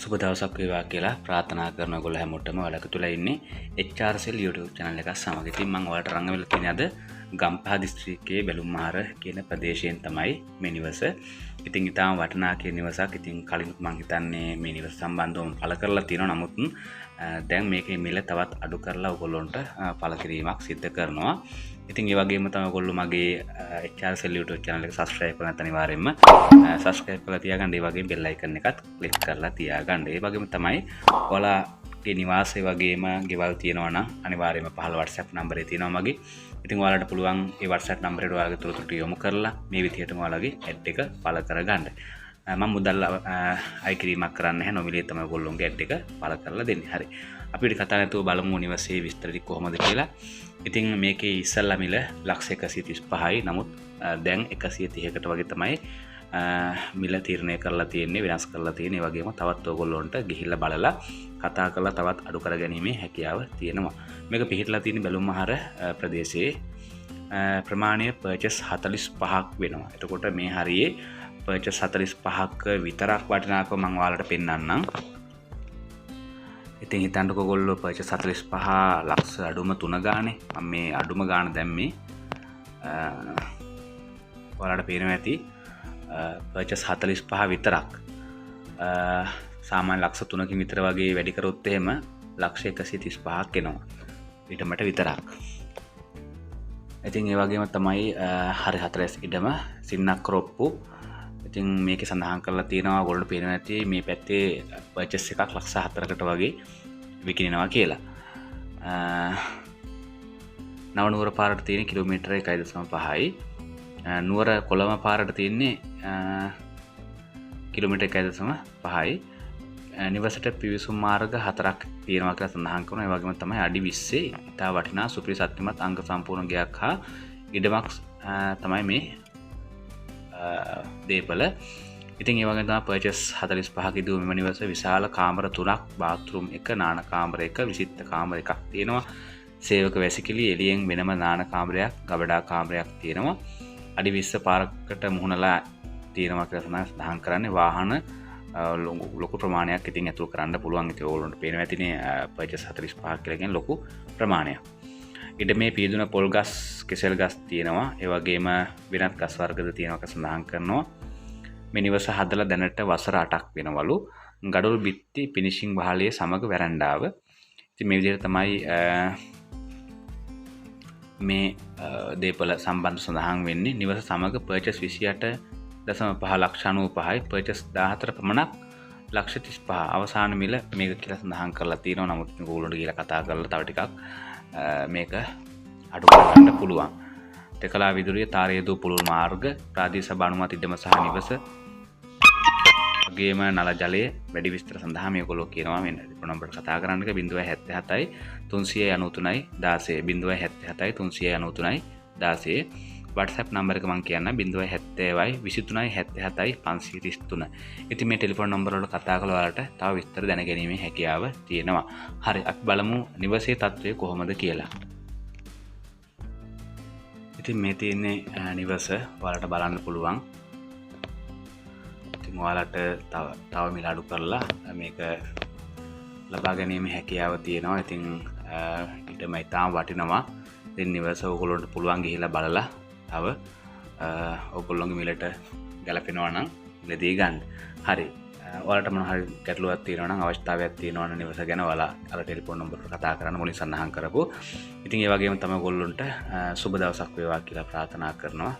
සුබ දවසක් වේවා කියලා ප්‍රාර්ථනා කරන ඔයගොල්ලෝ හැමෝටම වලකතුලා ඉන්නේ HRCL YouTube channel එක සමග. ඉතින් මම ඔයාලට රංග වෙලා තියෙන අද ගම්පහ දිස්ත්‍රික්කයේ බැලුම්මහර කියන ප්‍රදේශයෙන් තමයි මේ නිවස. ඉතින් ඊටාම වටිනා කියන නිවසක්. ඉතින් කලින් මම හිතන්නේ මේ නිවස සම්බන්ධව පළ කරලා තියෙනවා. නමුත් දැන් මේකේ මිල තවත් අඩු කරලා ඔයගොල්ලන්ට පළ කිරීමක් සිදු කරනවා. ඉතින් ඒ වගේම තමයි ඔයගොල්ලෝ මගේ HRCL YouTube channel එක subscribe කරලා නැත්නම් අනිවාර්යයෙන්ම subscribe කරලා තියාගන්න. ඒ වගේම bell icon එකත් click කරලා තියාගන්න. ඒ වගේම තමයි ඔයාලගේ නිවාසය වගේම ගෙවල් තියෙනවා නම් අනිවාර්යයෙන්ම පහළ WhatsApp නම්බරේ තියෙනවා මගේ. ඉතින් ඔයාලට පුළුවන් ඒ WhatsApp නම්බරේට ඔයාලගේ තොරතුරු යොමු කරලා මේ විදිහටම ඔයාලගේ ad එක පළ කරගන්න. මම මුදල් අය කිරීමක් කරන්නේ නැහැ. නොමිලේ තමයි ඔයගොල්ලෝගේ ad එක පළ කරලා දෙන්නේ. හරි. අපිට කතා නැතුව බලමු නිවසේ විස්තර ටික කොහොමද කියලා. ඉතින් මේකේ ඉස්සල්ලා මිල ලක්ෂ 135යි. නමුත් දැන් 130කට වගේ තමයි මිල තීරණය කරලා තියෙන්නේ, වෙනස් කරලා තියෙන්නේ. ඒ වගේම තවත් ඔයගොල්ලොන්ට ගිහිල්ලා බලලා කතා කරලා තවත් අඩු කර ගැනීමේ හැකියාව තියෙනවා. මේක පිහිටලා තියෙන බැලුම්මහර ප්‍රදේශයේ ප්‍රමාණය පර්චස් 45ක් වෙනවා. එතකොට මේ හරියේ පර්චස් 45ක විතරක් වටිනාකම මම ඔයාලට පෙන්නන්නම්. ඉතින් හිතන්නකෝ ඔයගොල්ලෝ පර්චස් 45 ලක්ෂ අඩුම 3 ගානේ. මම මේ අඩුම ගාන දැම්මේ ඔයාලට පේනවා ඇති පර්චස් 45 විතරක්. සාමාන්‍ය ලක්ෂ 3කින් විතර වගේ වැඩි කරොත් එහෙම ලක්ෂ 135ක් එනවා. ඊටමට විතරක්. ඉතින් ඒ වගේම තමයි හරි 4 ඉඩම සින්නක් රොප්පු. ඉතින් මේකේ සඳහන් කරලා තියෙනවා ඔයගොල්ලෝ පේනවා ඇති මේ පැත්තේ පර්චස් එකක් ලක්ෂ 4කට වගේ විකිනෙනවා කියලා. නවනුවර පාරට තියෙන කිලෝමීටර 1.5යි. නුවර කොළඹ පාරට තියෙන්නේ කිලෝමීටර 1.5යි. නිවසට පිවිසුම් මාර්ග 4ක් තියෙනවා කියලා සඳහන් කරනවා. ඒ වගේම තමයි අඩි 20 ඉතා වටිනා සුපිරි සත්‍යමත් අංග සම්පූර්ණ ගෙයක් හා ඉඩමක් තමයි මේ දේපල. ඉතින් ඒ වගේම තමයි පර්චස් 45 කිදුව මෙම නිවස විශාල කාමර 3ක්, බාත්රූම් 1, නාන කාමර 1, විසිත්ත කාමර 1ක් තියෙනවා. සේවක වැසිකිලි, එළියෙන් වෙනම නාන කාමරයක්, ගබඩා කාමරයක් තියෙනවා. අඩි 20 පාරකට මුහුණලා තියෙනවා කියලා තමයි සඳහන් කරන්නේ. වාහන ලොකු ප්‍රමාණයක් ඉතින් ඇතුල් කරන්න පුළුවන්. ඉතින් ඕගොල්ලන්ට පේනවා ඇතිනේ පර්චස් 45 කියලා කියන්නේ ලොකු ප්‍රමාණයක්. ඊට මේ පීදුන පොල් ගස්, කෙසෙල් ගස් තියෙනවා. ඒ වගේම වෙනත් ගස් වර්ගද තියෙනවා කියලා සඳහන් කරනවා. මේ නිවස හදලා දැනට වසර 8ක් වෙනවලු. ගඩොල් බිත්ති ෆිනිෂිං වහලේ සමග වරණ්ඩාව. ඉතින් මේ විදිහට තමයි මේ දේපල සම්බන්ධ සඳහන් වෙන්නේ. නිවස සමග පර්චස් 28.5 ලක්ෂ 95යි, පර්චස් 14 පමණක් ලක්ෂ 35. අවසාන මිල මේක කියලා සඳහන් කරලා තියෙනවා. නමුත් මේක ඕගොල්ලන්ට කියලා කතා කරලා තව ටිකක් මේක අඩු කරගන්න පුළුවන්. තෙකලා විදුලිය, තාරයේදු පුළුල් මාර්ග, ප්‍රාදේශීය සභා අනුමත ඉඩම සහ නිවස වගේම නල ජලයේ වැඩි විස්තර සඳහා මේගොල්ලෝ කියනවා මෙන්න ටෙලිෆෝන් නම්බරට කතා කරන්න එක 077යි 393යි 16 077යි 393යි 16. WhatsApp නම්බර එක මම කියන්න 070යි 23යි 77යි 533. ඉතින් මේ ටෙලිෆෝන් නම්බර වල කතා කළා වලට තව විස්තර දැනගැනීමේ හැකියාව තියෙනවා. හරි, අපි බලමු නිවසේ තත්ත්වය කොහොමද කියලා. ඉතින් මේ තියෙන්නේ නිවස ඔයාලට බලන්න පුළුවන්. ඉතින් ඔයාලට තව මිල අඩු කරලා මේක ලබා ගැනීමේ හැකියාව තියෙනවා. ඉතින් ඊටම ඉතාම වටිනවා. ඉතින් නිවස ඔයගොල්ලන්ට පුළුවන් ගිහිල්ලා බලලා තව ඔයගොල්ලෝගේ මිලට ගැලපෙනවා නම් මිලදී ගන්න. හරි. ඔයාලට මොන හරි ගැටලුවක් තියෙනවා නම් අවශ්‍යතාවයක් තියෙනවා නම් නිවස ගැන ඔයාලා අර ටෙලිෆෝන් නම්බරට කතා කරන්න මුලින් සඳහන් කරපො. ඉතින් ඒ වගේම තමයි ඔයගොල්ලන්ට සුබ දවසක් වේවා කියලා ප්‍රාර්ථනා කරනවා.